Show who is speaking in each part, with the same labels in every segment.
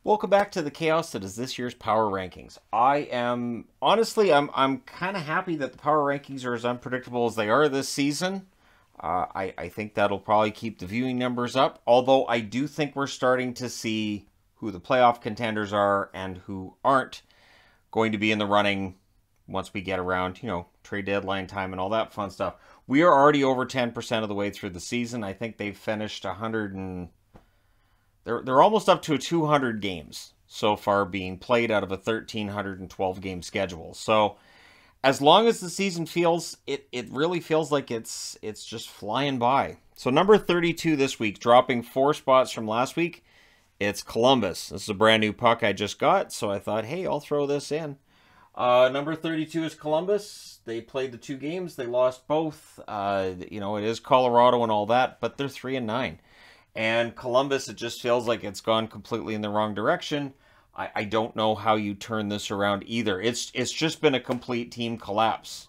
Speaker 1: Welcome back to the chaos that is this year's power rankings. I'm kind of happy that the power rankings are as unpredictable as they are this season. I think that'll probably keep the viewing numbers up. Although I do think we're starting to see who the playoff contenders are and who aren't going to be in the running once we get around, trade deadline time and all that fun stuff. We are already over 10% of the way through the season. I think they've finished 100 and they're almost up to 200 games so far being played out of a 1,312 game schedule. So as long as the season feels, it really feels like it's just flying by. So number 32 this week, dropping 4 spots from last week, it's Columbus. This is a brand new puck I just got, so I thought, hey, I'll throw this in. Number 32 is Columbus. They played the 2 games. They lost both. It is Colorado and all that, but they're 3-9. And Columbus, it just feels like it's gone completely in the wrong direction. I don't know how you turn this around either. It's just been a complete team collapse.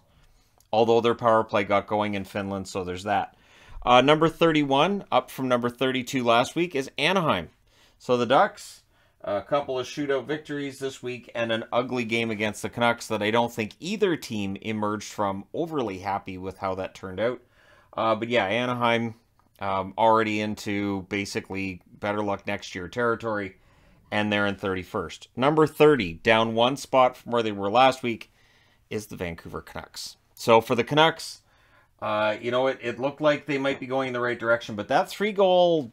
Speaker 1: Although their power play got going in Finland, so there's that. Number 31, up from number 32 last week, is Anaheim. So the Ducks, a couple of shootout victories this week and an ugly game against the Canucks that I don't think either team emerged from overly happy with how that turned out. But yeah, Anaheim already into basically better luck next year territory, and they're in 31st. Number 30, down 1 spot from where they were last week, is the Vancouver Canucks. So for the Canucks, it looked like they might be going in the right direction, but that 3-goal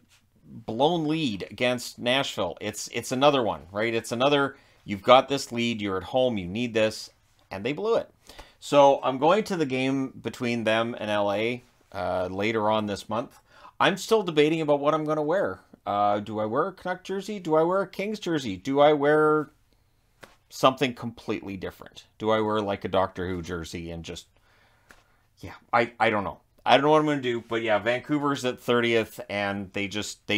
Speaker 1: blown lead against Nashville, it's another one, right? It's another, you've got this lead, you're at home, you need this, and they blew it. So I'm going to the game between them and LA later on this month. I'm still debating about what I'm going to wear. Do I wear a Canuck jersey? Do I wear a Kings jersey? Do I wear something completely different? Do I wear like a Doctor Who jersey and just... Yeah, I don't know. I don't know what I'm going to do. But yeah, Vancouver's at 30th and they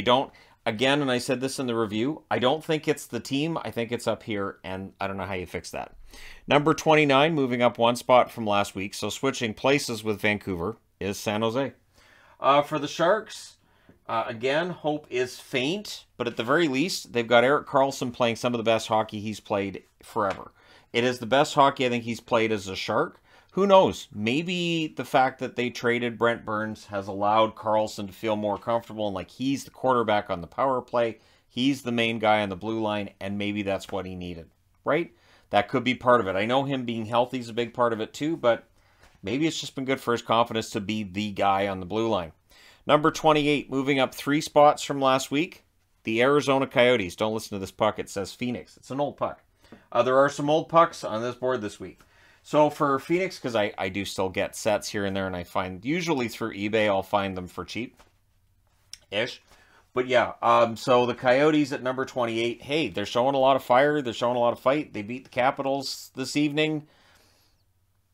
Speaker 1: don't... Again, and I said this in the review, I don't think it's the team. I think it's up here, and I don't know how you fix that. Number 29, moving up 1 spot from last week, so switching places with Vancouver, is San Jose. For the Sharks, again, hope is faint, but at the very least, they've got Erik Karlsson playing some of the best hockey he's played forever. It is the best hockey I think he's played as a Shark. Who knows? Maybe the fact that they traded Brent Burns has allowed Karlsson to feel more comfortable and like he's the quarterback on the power play. He's the main guy on the blue line, and maybe that's what he needed, right? That could be part of it. I know him being healthy is a big part of it too, but maybe it's just been good for his confidence to be the guy on the blue line. Number 28, moving up 3 spots from last week, the Arizona Coyotes. Don't listen to this puck. It says Phoenix. It's an old puck. There are some old pucks on this board this week. So for Phoenix, because I do still get sets here and there, and I find, usually through eBay, I'll find them for cheap-ish. But yeah, so the Coyotes at number 28, hey, they're showing a lot of fire. They're showing a lot of fight. They beat the Capitals this evening.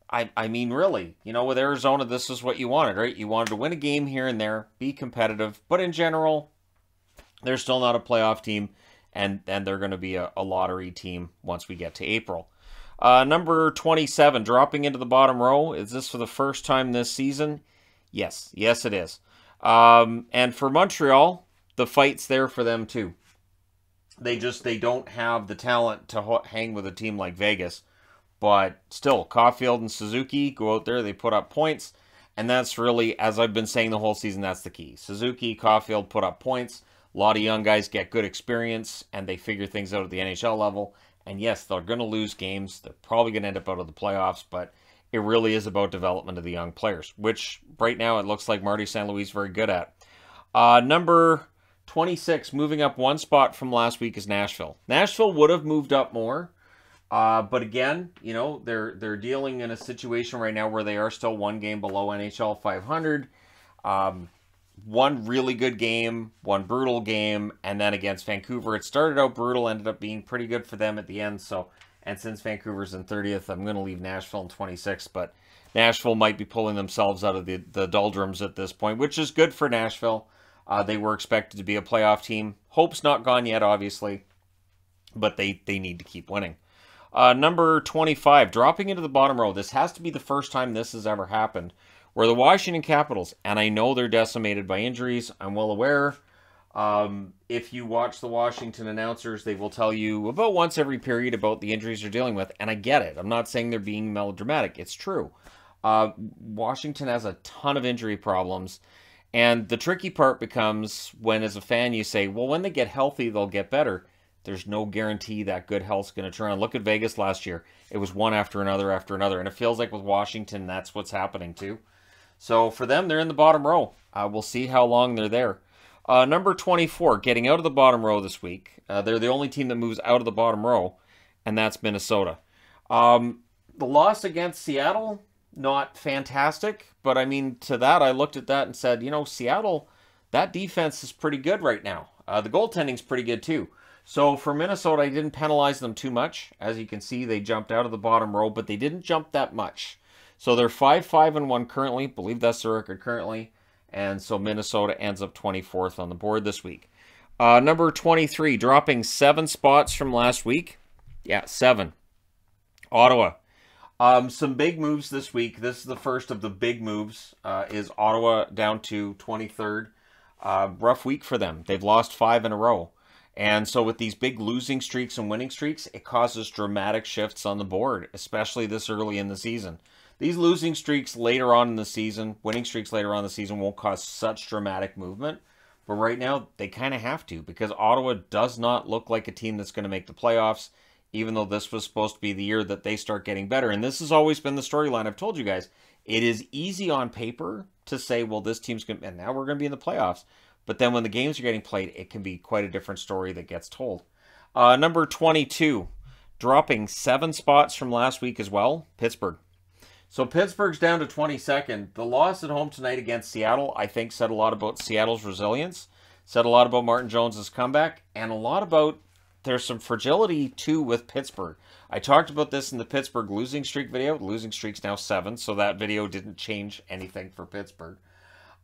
Speaker 1: I mean, really, with Arizona, this is what you wanted, right? You wanted to win a game here and there, be competitive, but in general, they're still not a playoff team, and they're going to be a lottery team once we get to April. Number 27, dropping into the bottom row. Is this for the first time this season? Yes, it is. And for Montreal, the fight's there for them too. They don't have the talent to hang with a team like Vegas. But still, Caulfield and Suzuki go out there, they put up points, and that's really, as I've been saying the whole season, that's the key. Suzuki, Caulfield put up points, a lot of young guys get good experience, and they figure things out at the NHL level, and yes, they're going to lose games, they're probably going to end up out of the playoffs, but it really is about development of the young players, which right now it looks like Marty St. Louis is very good at. Number 26, moving up 1 spot from last week, is Nashville. Nashville would have moved up more. But again, they're dealing in a situation right now where they are still 1 game below NHL 500. 1 really good game, 1 brutal game, and then against Vancouver, it started out brutal, ended up being pretty good for them at the end. So, and since Vancouver's in 30th, I'm going to leave Nashville in 26th, but Nashville might be pulling themselves out of the doldrums at this point, which is good for Nashville. They were expected to be a playoff team. Hope's not gone yet, obviously, but they need to keep winning. Number 25, dropping into the bottom row. This has to be the first time this has ever happened, where the Washington Capitals, and I know they're decimated by injuries, I'm well aware, If you watch the Washington announcers, they will tell you about once every period about the injuries they're dealing with, and I get it. I'm not saying they're being melodramatic. It's true. Washington has a ton of injury problems, and the tricky part becomes when, as a fan, you say, well, when they get healthy, they'll get better. There's no guarantee that good health's going to turn on. Look at Vegas last year. It was one after another after another, and it feels like with Washington, that's what's happening too. So for them, they're in the bottom row. We'll see how long they're there. Number 24, getting out of the bottom row this week. They're the only team that moves out of the bottom row, and that's Minnesota. The loss against Seattle, not fantastic, but I mean, to that, I looked at that and said, you know, Seattle, that defense is pretty good right now. The goaltending's pretty good too. So for Minnesota, I didn't penalize them too much. As you can see, they jumped out of the bottom row, but they didn't jump that much. So they're 5-5-1 currently. I believe that's the record currently. And so Minnesota ends up 24th on the board this week. Number 23, dropping 7 spots from last week. Yeah, 7. Ottawa. Some big moves this week. This is the first of the big moves. Is Ottawa down to 23rd. Rough week for them. They've lost 5 in a row. And so with these big losing streaks and winning streaks, it causes dramatic shifts on the board, especially this early in the season. These losing streaks later on in the season, winning streaks later on in the season won't cause such dramatic movement. But right now, they kind of have to, because Ottawa does not look like a team that's going to make the playoffs, even though this was supposed to be the year that they start getting better. And this has always been the storyline. I've told you guys, it is easy on paper to say, well, this team's going to, and now we're going to be in the playoffs. But then when the games are getting played, it can be quite a different story that gets told. Number 22, dropping 7 spots from last week as well, Pittsburgh. So Pittsburgh's down to 22nd. The loss at home tonight against Seattle, I think, said a lot about Seattle's resilience, said a lot about Martin Jones's comeback, and a lot about there's some fragility, too, with Pittsburgh. I talked about this in the Pittsburgh losing streak video. The losing streak's now 7, so that video didn't change anything for Pittsburgh.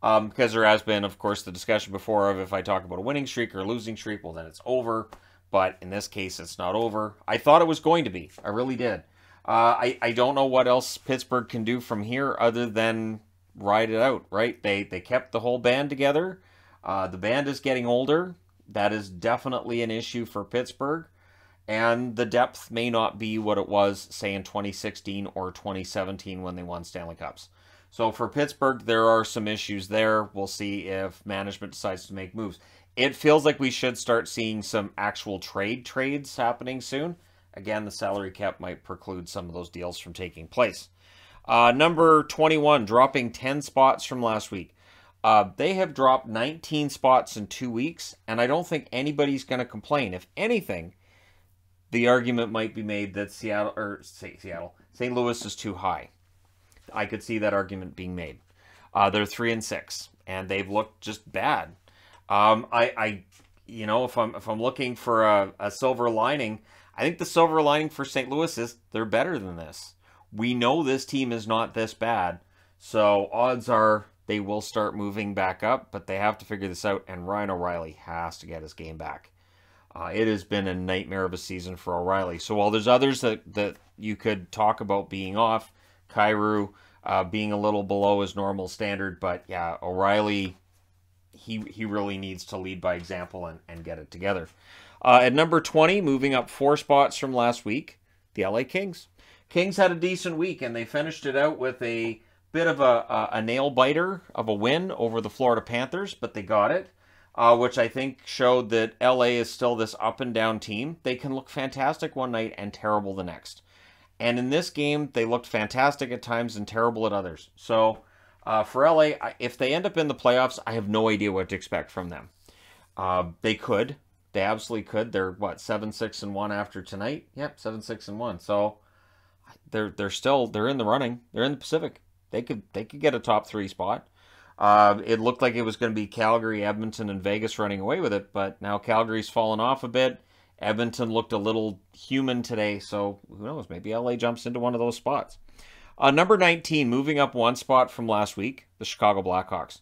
Speaker 1: Because there has been, of course, the discussion before of if I talk about a winning streak or a losing streak, well, then it's over. But in this case, it's not over. I thought it was going to be. I really did. I don't know what else Pittsburgh can do from here other than ride it out, right? They kept the whole band together. The band is getting older. That is definitely an issue for Pittsburgh. And the depth may not be what it was, say, in 2016 or 2017 when they won Stanley Cups. So for Pittsburgh, there are some issues there. We'll see if management decides to make moves. It feels like we should start seeing some actual trades happening soon. Again, the salary cap might preclude some of those deals from taking place. Number 21, dropping 10 spots from last week. They have dropped 19 spots in 2 weeks, and I don't think anybody's going to complain. If anything, the argument might be made that St. Louis is too high. I could see that argument being made. They're 3-6, and they've looked just bad. If I'm looking for a silver lining, I think the silver lining for St. Louis is they're better than this. We know this team is not this bad, so odds are they will start moving back up, but they have to figure this out, and Ryan O'Reilly has to get his game back. It has been a nightmare of a season for O'Reilly. So while there's others that you could talk about being off, Kyrou being a little below his normal standard, but yeah, O'Reilly, he really needs to lead by example and get it together. At number 20, moving up 4 spots from last week, the LA Kings. Kings had a decent week, and they finished it out with a bit of a nail-biter of a win over the Florida Panthers, but they got it, which I think showed that LA is still this up-and-down team. They can look fantastic one night and terrible the next. And in this game, they looked fantastic at times and terrible at others. So for LA, if they end up in the playoffs, I have no idea what to expect from them. They could. They absolutely could. They're, 7-6-1 after tonight? Yep, 7-6-1. So they're in the running. They're in the Pacific. They could get a top 3 spot. It looked like it was going to be Calgary, Edmonton, and Vegas running away with it, but now Calgary's fallen off a bit. Edmonton looked a little human today, so who knows? Maybe LA jumps into one of those spots. Number 19, moving up 1 spot from last week, the Chicago Blackhawks.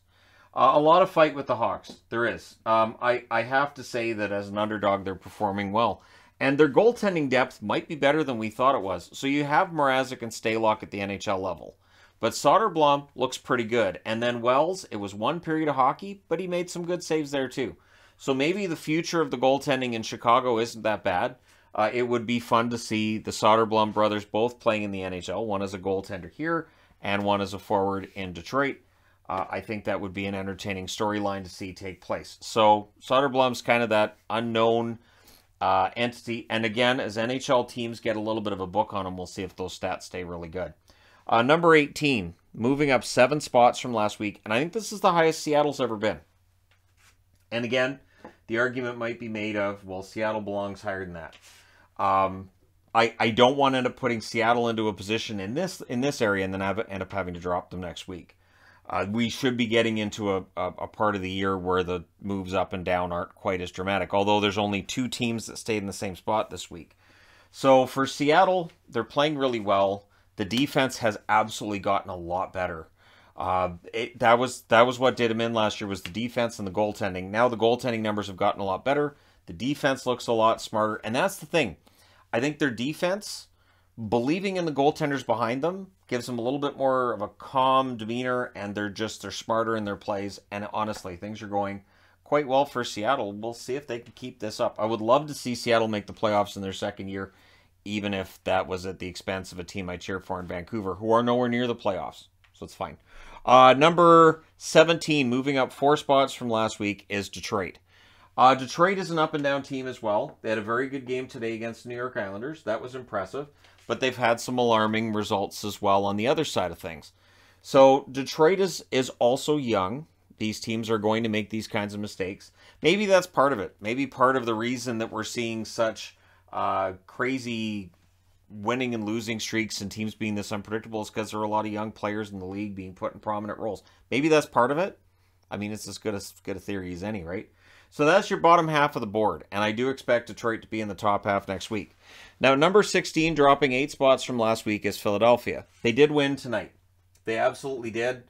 Speaker 1: A lot of fight with the Hawks. There is. I have to say that as an underdog, they're performing well. And their goaltending depth might be better than we thought it was. So you have Mrazek and Stalock at the NHL level. But Soderblom looks pretty good. And then Wells, it was one period of hockey, but he made some good saves there too. So maybe the future of the goaltending in Chicago isn't that bad. It would be fun to see the Soderblom brothers both playing in the NHL, one as a goaltender here and one as a forward in Detroit. I think that would be an entertaining storyline to see take place. So Soderblom's kind of that unknown entity. And again, as NHL teams get a little bit of a book on them, we'll see if those stats stay really good. Number 18, moving up 7 spots from last week. And I think this is the highest Seattle's ever been. And again, the argument might be made of, well, Seattle belongs higher than that. I don't want to end up putting Seattle into a position in this area and then end up having to drop them next week. We should be getting into a part of the year where the moves up and down aren't quite as dramatic, although there's only 2 teams that stayed in the same spot this week. So for Seattle, they're playing really well. The defense has absolutely gotten a lot better. That was what did them in last year, was the defense and the goaltending. Now the goaltending numbers have gotten a lot better. The defense looks a lot smarter, and that's the thing. I think their defense, believing in the goaltenders behind them, gives them a little bit more of a calm demeanor, and they're smarter in their plays. And honestly, things are going quite well for Seattle. We'll see if they can keep this up. I would love to see Seattle make the playoffs in their second year, even if that was at the expense of a team I cheer for in Vancouver, who are nowhere near the playoffs. So it's fine. Number 17, moving up 4 spots from last week, is Detroit. Detroit is an up-and-down team as well. They had a very good game today against the New York Islanders. That was impressive. But they've had some alarming results as well on the other side of things. So Detroit is also young. These teams are going to make these kinds of mistakes. Maybe that's part of it. Maybe part of the reason that we're seeing such crazy winning and losing streaks and teams being this unpredictable is because there are a lot of young players in the league being put in prominent roles. Maybe that's part of it. I mean, it's as good a theory as any, right? So that's your bottom half of the board, and I do expect Detroit to be in the top half next week. Now, number 16, dropping 8 spots from last week, is Philadelphia. They did win tonight. They absolutely did.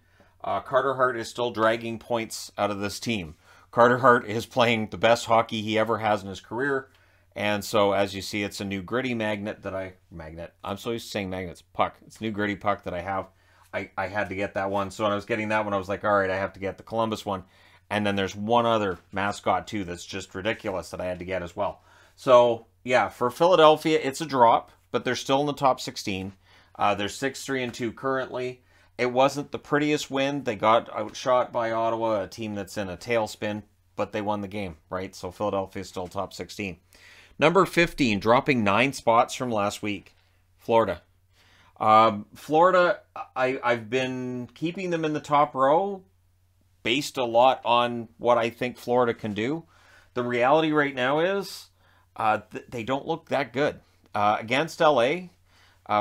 Speaker 1: Carter Hart is still dragging points out of this team. Carter Hart is playing the best hockey he ever has in his career, and so, as you see, it's a new gritty I'm so used to saying magnets. Puck. It's a new gritty puck that I have. I had to get that one. So when I was getting that one, I was like, all right, I have to get the Columbus one. And then there's one other mascot, too, that's just ridiculous that I had to get as well. So, yeah, for Philadelphia, it's a drop, but they're still in the top 16. They're 6-3-2 currently. It wasn't the prettiest win. They got outshot by Ottawa, a team that's in a tailspin, but they won the game, right? So Philadelphia is still top 16. Number 15, dropping 9 spots from last week, Florida. Florida, I've been keeping them in the top row, based a lot on what I think Florida can do. The reality right now is they don't look that good. Against LA,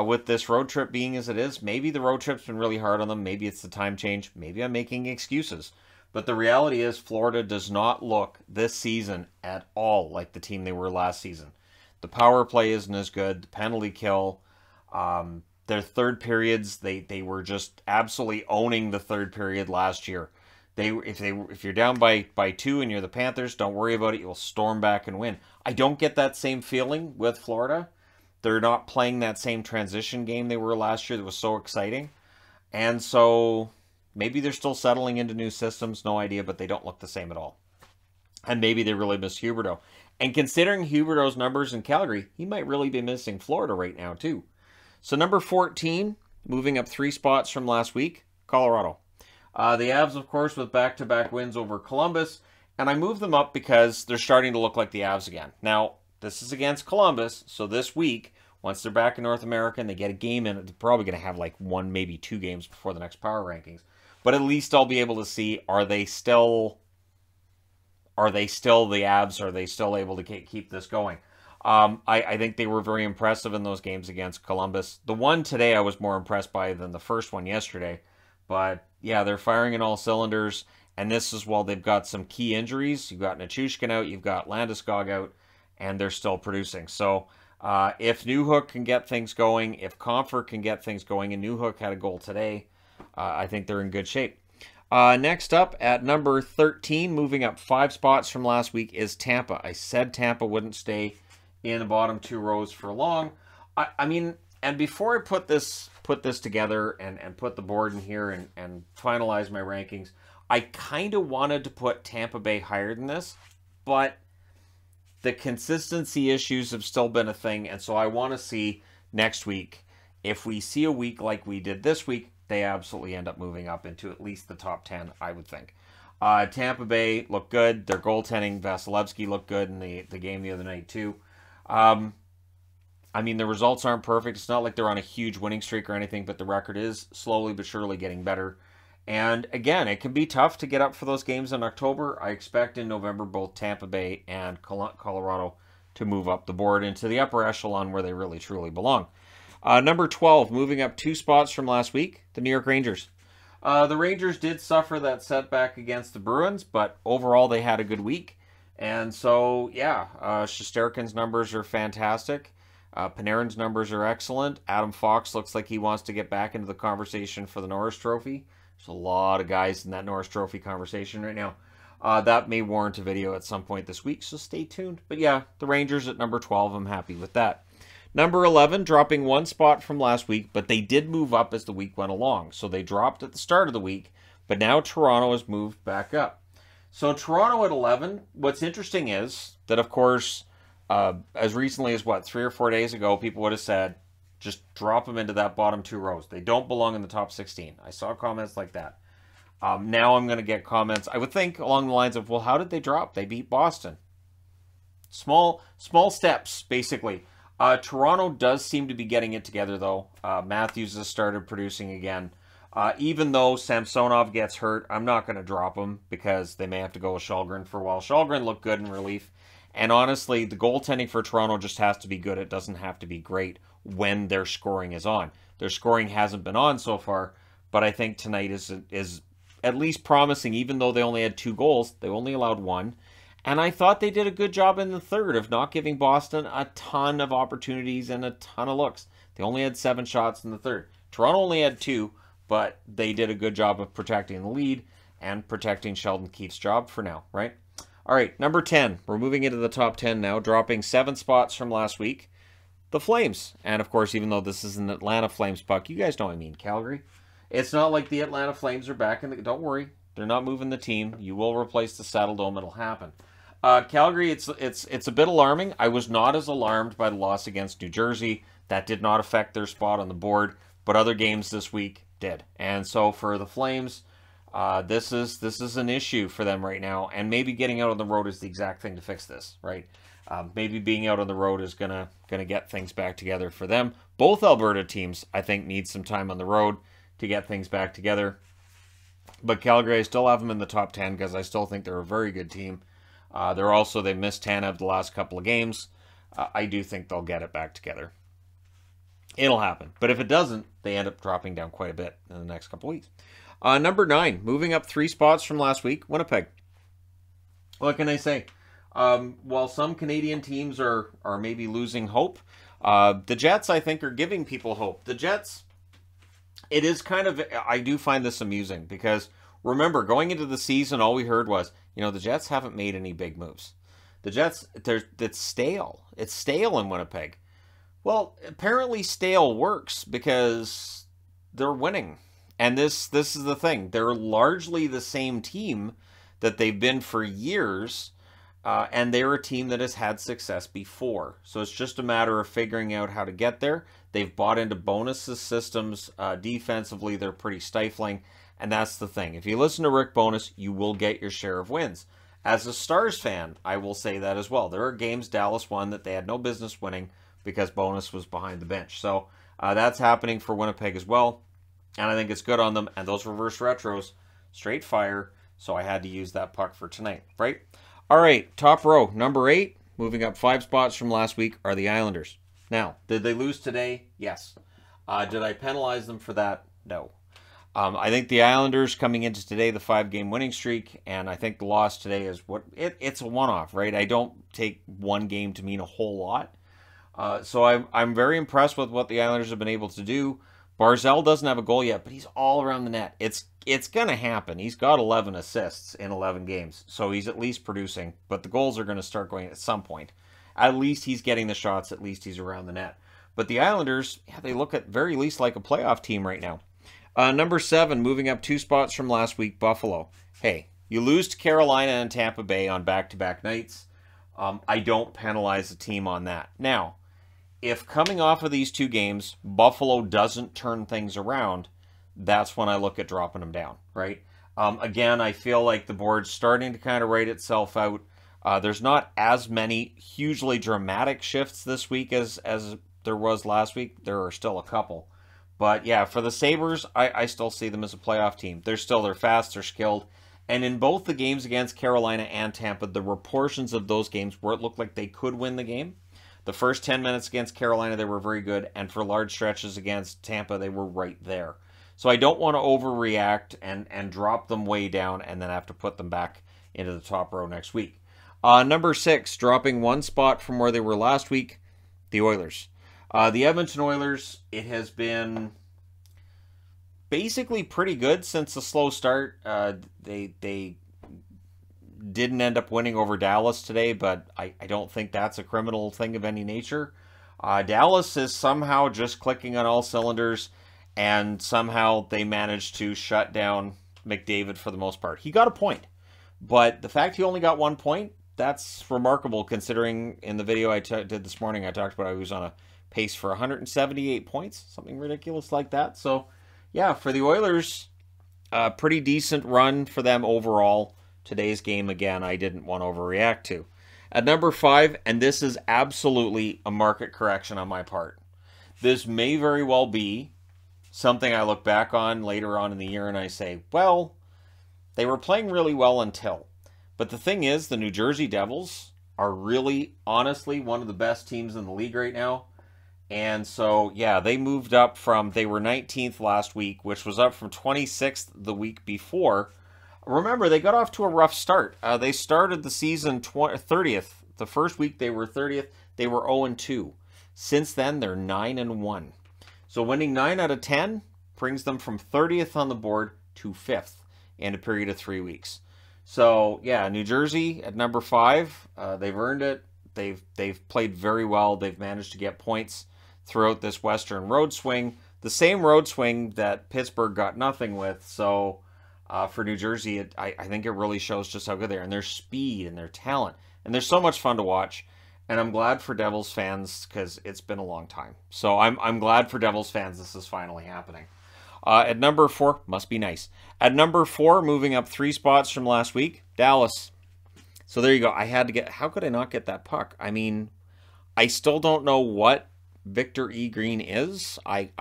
Speaker 1: with this road trip being as it is, maybe the road trip's been really hard on them. Maybe it's the time change. Maybe I'm making excuses. But the reality is Florida does not look this season at all like the team they were last season. The power play isn't as good. The penalty kill. Their third periods, they were just absolutely owning the third period last year. If you're down by 2 and you're the Panthers, don't worry about it. You'll storm back and win. I don't get that same feeling with Florida. They're not playing that same transition game they were last year that was so exciting. And so maybe they're still settling into new systems, no idea, but they don't look the same at all. And maybe they really miss Huberdeau. And considering Huberdeau's numbers in Calgary, he might really be missing Florida right now too. So number 14, moving up 3 spots from last week, Colorado. The Avs, of course, with back-to-back wins over Columbus. And I moved them up because they're starting to look like the Avs again. Now, this is against Columbus, so this week, once they're back in North America and they get a game in, they're probably going to have like 1, maybe 2 games before the next power rankings. But at least I'll be able to see, are they still the Avs? Are they still able to keep this going? I think they were very impressive in those games against Columbus. The one today I was more impressed by than the first one yesterday. But yeah, they're firing in all cylinders. And this is while they've got some key injuries. You've got Nichushkin out, you've got Landeskog out, and they're still producing. So if Newhook can get things going, if Comfort can get things going, and Newhook had a goal today, I think they're in good shape. Next up at number 13, moving up 5 spots from last week, is Tampa. I said Tampa wouldn't stay in the bottom 2 rows for long. I mean, and before I put this together and put the board in here and finalize my rankings, I kind of wanted to put Tampa Bay higher than this. but the consistency issues have still been a thing, and so I want to see next week, if we see a week like we did this week, they absolutely end up moving up into at least the top 10, I would think. Tampa Bay looked good. Their goaltending, Vasilevsky, looked good in the game the other night, too. I mean, the results aren't perfect. It's not like they're on a huge winning streak or anything, but the record is slowly but surely getting better. And again, it can be tough to get up for those games in October. I expect in November both Tampa Bay and Colorado to move up the board into the upper echelon where they really truly belong. Number 12, moving up 2 spots from last week, the New York Rangers. The Rangers did suffer that setback against the Bruins, but overall they had a good week. And so, yeah, Shesterkin's numbers are fantastic. Panarin's numbers are excellent. Adam Fox looks like he wants to get back into the conversation for the Norris Trophy. There's a lot of guys in that Norris Trophy conversation right now. That may warrant a video at some point this week, so stay tuned. But yeah, the Rangers at number 12, I'm happy with that. Number 11, dropping 1 spot from last week, but they did move up as the week went along. So they dropped at the start of the week, but now Toronto has moved back up. So Toronto at 11, what's interesting is that, of course, as recently as, 3 or 4 days ago, people would have said, just drop them into that bottom 2 rows. They don't belong in the top 16. I saw comments like that. Now I'm going to get comments, I would think, along the lines of, well, how did they drop? They beat Boston. Small steps, basically. Toronto does seem to be getting it together, though. Matthews has started producing again. Even though Samsonov gets hurt, I'm not going to drop him because they may have to go with Shalgren for a while. Shalgren looked good in relief. And honestly, the goaltending for Toronto just has to be good. It doesn't have to be great when their scoring is on. Their scoring hasn't been on so far, but I think tonight is at least promising, even though they only had 2 goals. They only allowed 1. And I thought they did a good job in the third of not giving Boston a ton of opportunities and a ton of looks. They only had 7 shots in the third. Toronto only had 2, but they did a good job of protecting the lead and protecting Sheldon Keefe's job for now, right? All right, number 10. We're moving into the top 10 now, dropping 7 spots from last week. The Flames. And, of course, even though this is an Atlanta Flames puck, you guys know what I mean, Calgary. It's not like the Atlanta Flames are back in the... Don't worry. They're not moving the team. You will replace the Saddle Dome. It'll happen. Calgary, it's a bit alarming. I was not as alarmed by the loss against New Jersey. That did not affect their spot on the board, but other games this week did. And so for the Flames, this is an issue for them right now, and maybe getting out on the road is the exact thing to fix this, right? Maybe being out on the road is gonna get things back together for them. Both Alberta teams, I think, need some time on the road to get things back together. But Calgary, I still have them in the top 10 because I still think they're a very good team. They missed Tanev the last couple of games. I do think they'll get it back together. It'll happen. But if it doesn't, they end up dropping down quite a bit in the next couple of weeks. Number 9, moving up 3 spots from last week, Winnipeg. What can I say? While some Canadian teams are maybe losing hope, the Jets, I think, are giving people hope. The Jets, it is kind of, I do find this amusing because, remember, going into the season, all we heard was, the Jets haven't made any big moves. The Jets, it's stale. It's stale in Winnipeg. Well, apparently stale works because they're winning. And this is the thing. They're largely the same team that they've been for years, and they're a team that has had success before. So it's just a matter of figuring out how to get there. They've bought into bonuses systems. Defensively, they're pretty stifling. And that's the thing. If you listen to Rick Bowness, you will get your share of wins. As a Stars fan, I will say that as well. There are games Dallas won that they had no business winning because Bowness was behind the bench. So that's happening for Winnipeg as well. And I think it's good on them. And those reverse retros, straight fire. So I had to use that puck for tonight, right? All right, top row. Number 8, moving up 5 spots from last week, are the Islanders. Now, did they lose today? Yes. Did I penalize them for that? No. I think the Islanders coming into today, the 5-game winning streak, and I think the loss today is it's a one-off, right? I don't take one game to mean a whole lot. So I'm very impressed with what the Islanders have been able to do. Barzal doesn't have a goal yet, but he's all around the net. It's going to happen. He's got 11 assists in 11 games, so he's at least producing, but the goals are going to start going at some point. At least he's getting the shots. At least he's around the net. But the Islanders, they look at very least like a playoff team right now. Number 7, moving up 2 spots from last week, Buffalo. Hey, You lose to Carolina and Tampa Bay on back-to-back nights. I don't penalize the team on that. Now, if coming off of these 2 games, Buffalo doesn't turn things around, that's when I look at dropping them down, right? Again, I feel like the board's starting to kind of write itself out. There's not as many hugely dramatic shifts this week as there was last week. There are still a couple. But yeah, for the Sabres, I still see them as a playoff team. They're fast, they're skilled. And in both the games against Carolina and Tampa, there were portions of those games where it looked like they could win the game. The first 10 minutes against Carolina, they were very good. And for large stretches against Tampa, they were right there. So I don't want to overreact and drop them way down and then have to put them back into the top row next week. Number 6, dropping 1 spot from where they were last week, the Oilers. The Edmonton Oilers, it has been basically pretty good since the slow start. They didn't end up winning over Dallas today, but I don't think that's a criminal thing of any nature. Dallas is somehow just clicking on all cylinders, and somehow they managed to shut down McDavid for the most part. He got a point, but the fact he only got 1 point, that's remarkable considering in the video I did this morning, I talked about I was on a pace for 178 points, something ridiculous like that. So, yeah, for the Oilers, a pretty decent run for them overall. Today's game, again, I didn't want to overreact to. At number 5, and this is absolutely a market correction on my part. This may very well be something I look back on later on in the year and I say, well, they were playing really well until. But the thing is, the New Jersey Devils are really, honestly, one of the best teams in the league right now. And so, yeah, they moved up from, they were 19th last week, which was up from 26th the week before. Remember, they got off to a rough start. They started the season 30th. The first week they were 30th. They were 0-2. Since then, they're 9-1. So winning 9 out of 10 brings them from 30th on the board to 5th in a period of 3 weeks. So, yeah, New Jersey at number 5. They've earned it. They've played very well. They've managed to get points throughout this Western road swing. The same road swing that Pittsburgh got nothing with. So for New Jersey, I think it really shows just how good they are. And their speed and their talent. And they're so much fun to watch. And I'm glad for Devils fans because it's been a long time. So I'm glad for Devils fans this is finally happening. At number 4, must be nice. At number 4, moving up 3 spots from last week, Dallas. So there you go. I had to get, how could I not get that puck? I mean, I still don't know what Victor E. Green is. I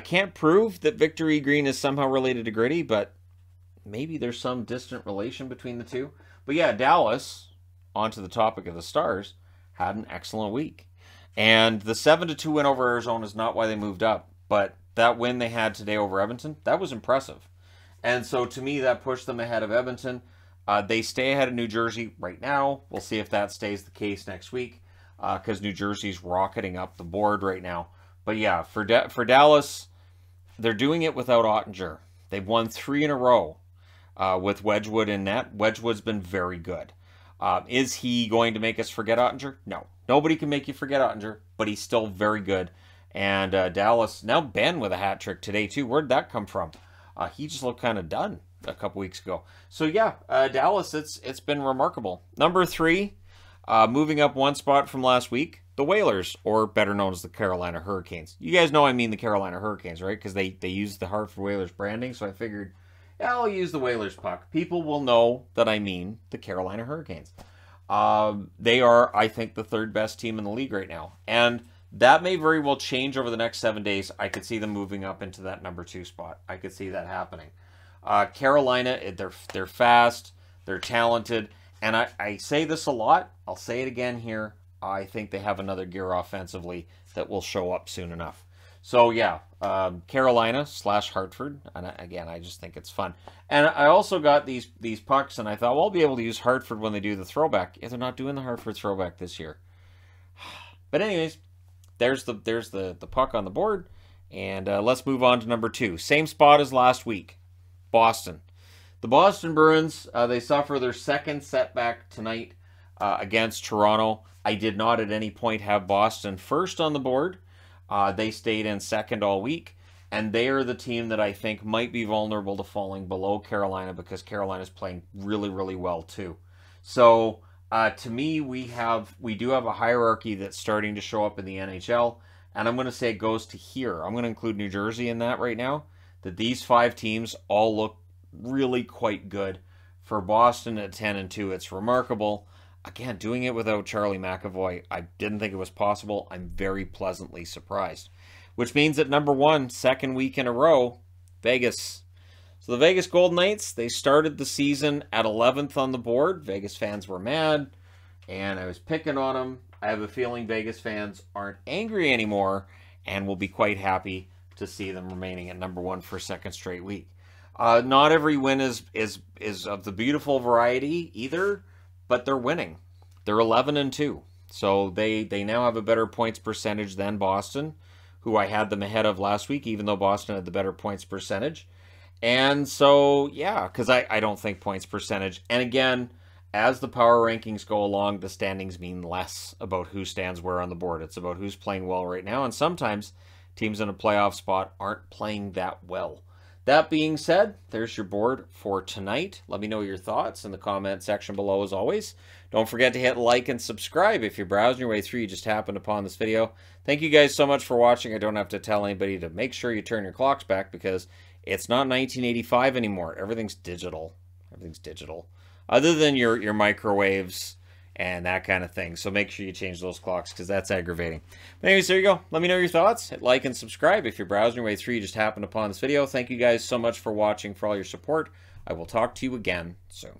Speaker 1: can't prove that Victor E. Green is somehow related to Gritty, but maybe there's some distant relation between the two. But yeah, Dallas, onto the topic of the Stars, had an excellent week. And the 7-2 win over Arizona is not why they moved up, but that win they had today over Edmonton, that was impressive. And so to me, that pushed them ahead of Edmonton. They stay ahead of New Jersey right now. We'll see if that stays the case next week because New Jersey's rocketing up the board right now. But yeah, for Dallas, they're doing it without Ottinger. They've won 3 in a row with Wedgwood in net. Wedgwood's been very good. Is he going to make us forget Ottinger? No. Nobody can make you forget Ottinger, but he's still very good. And Dallas, now Ben with a hat trick today too. Where'd that come from? He just looked kind of done a couple weeks ago. So yeah, Dallas, it's been remarkable. Number 3, moving up 1 spot from last week, the Whalers, or better known as the Carolina Hurricanes. You guys know I mean the Carolina Hurricanes, right? Because they use the Hartford Whalers branding, so I figured, yeah, I'll use the Whalers puck. People will know that I mean the Carolina Hurricanes. They are, I think, the 3rd best team in the league right now. And that may very well change over the next 7 days. I could see them moving up into that number 2 spot. I could see that happening. Carolina, they're fast, they're talented, and I say this a lot. I'll say it again here. I think they have another gear offensively that will show up soon enough. So yeah, Carolina / Hartford, and again, I just think it's fun. And I also got these pucks, and I thought, well, I'll be able to use Hartford when they do the throwback. Yeah, they're not doing the Hartford throwback this year. But anyways, there's the puck on the board, and let's move on to number 2. Same spot as last week, Boston. The Boston Bruins, they suffer their 2nd setback tonight against Toronto. I did not at any point have Boston first on the board. They stayed in 2nd all week. And they are the team that I think might be vulnerable to falling below Carolina because Carolina's playing really, really well too. So to me, we do have a hierarchy that's starting to show up in the NHL, and I'm going to say it goes to here. I'm going to include New Jersey in that right now. That these 5 teams all look really quite good. For Boston at 10-2, it's remarkable. Again, doing it without Charlie McAvoy, I didn't think it was possible. I'm very pleasantly surprised. Which means at number 1, second week in a row, Vegas. So the Vegas Golden Knights, they started the season at 11th on the board. Vegas fans were mad, and I was picking on them. I have a feeling Vegas fans aren't angry anymore and will be quite happy to see them remaining at number 1 for a second straight week. Not every win is of the beautiful variety either, but they're winning. They're 11-2. So they now have a better points percentage than Boston, who I had them ahead of last week, even though Boston had the better points percentage. And so, yeah, because I don't think points percentage. And again, as the power rankings go along, the standings mean less about who stands where on the board. It's about who's playing well right now. And sometimes teams in a playoff spot aren't playing that well. That being said, there's your board for tonight. Let me know your thoughts in the comment section below as always. Don't forget to hit like and subscribe if you're browsing your way through, you just happened upon this video. Thank you guys so much for watching. I don't have to tell anybody to make sure you turn your clocks back because it's not 1985 anymore. Everything's digital. Everything's digital. Other than your microwaves and that kind of thing. So make sure you change those clocks because that's aggravating. But anyways, there you go. Let me know your thoughts. Hit like and subscribe if you're browsing your way through, you just happened upon this video. Thank you guys so much for watching, for all your support. I will talk to you again soon.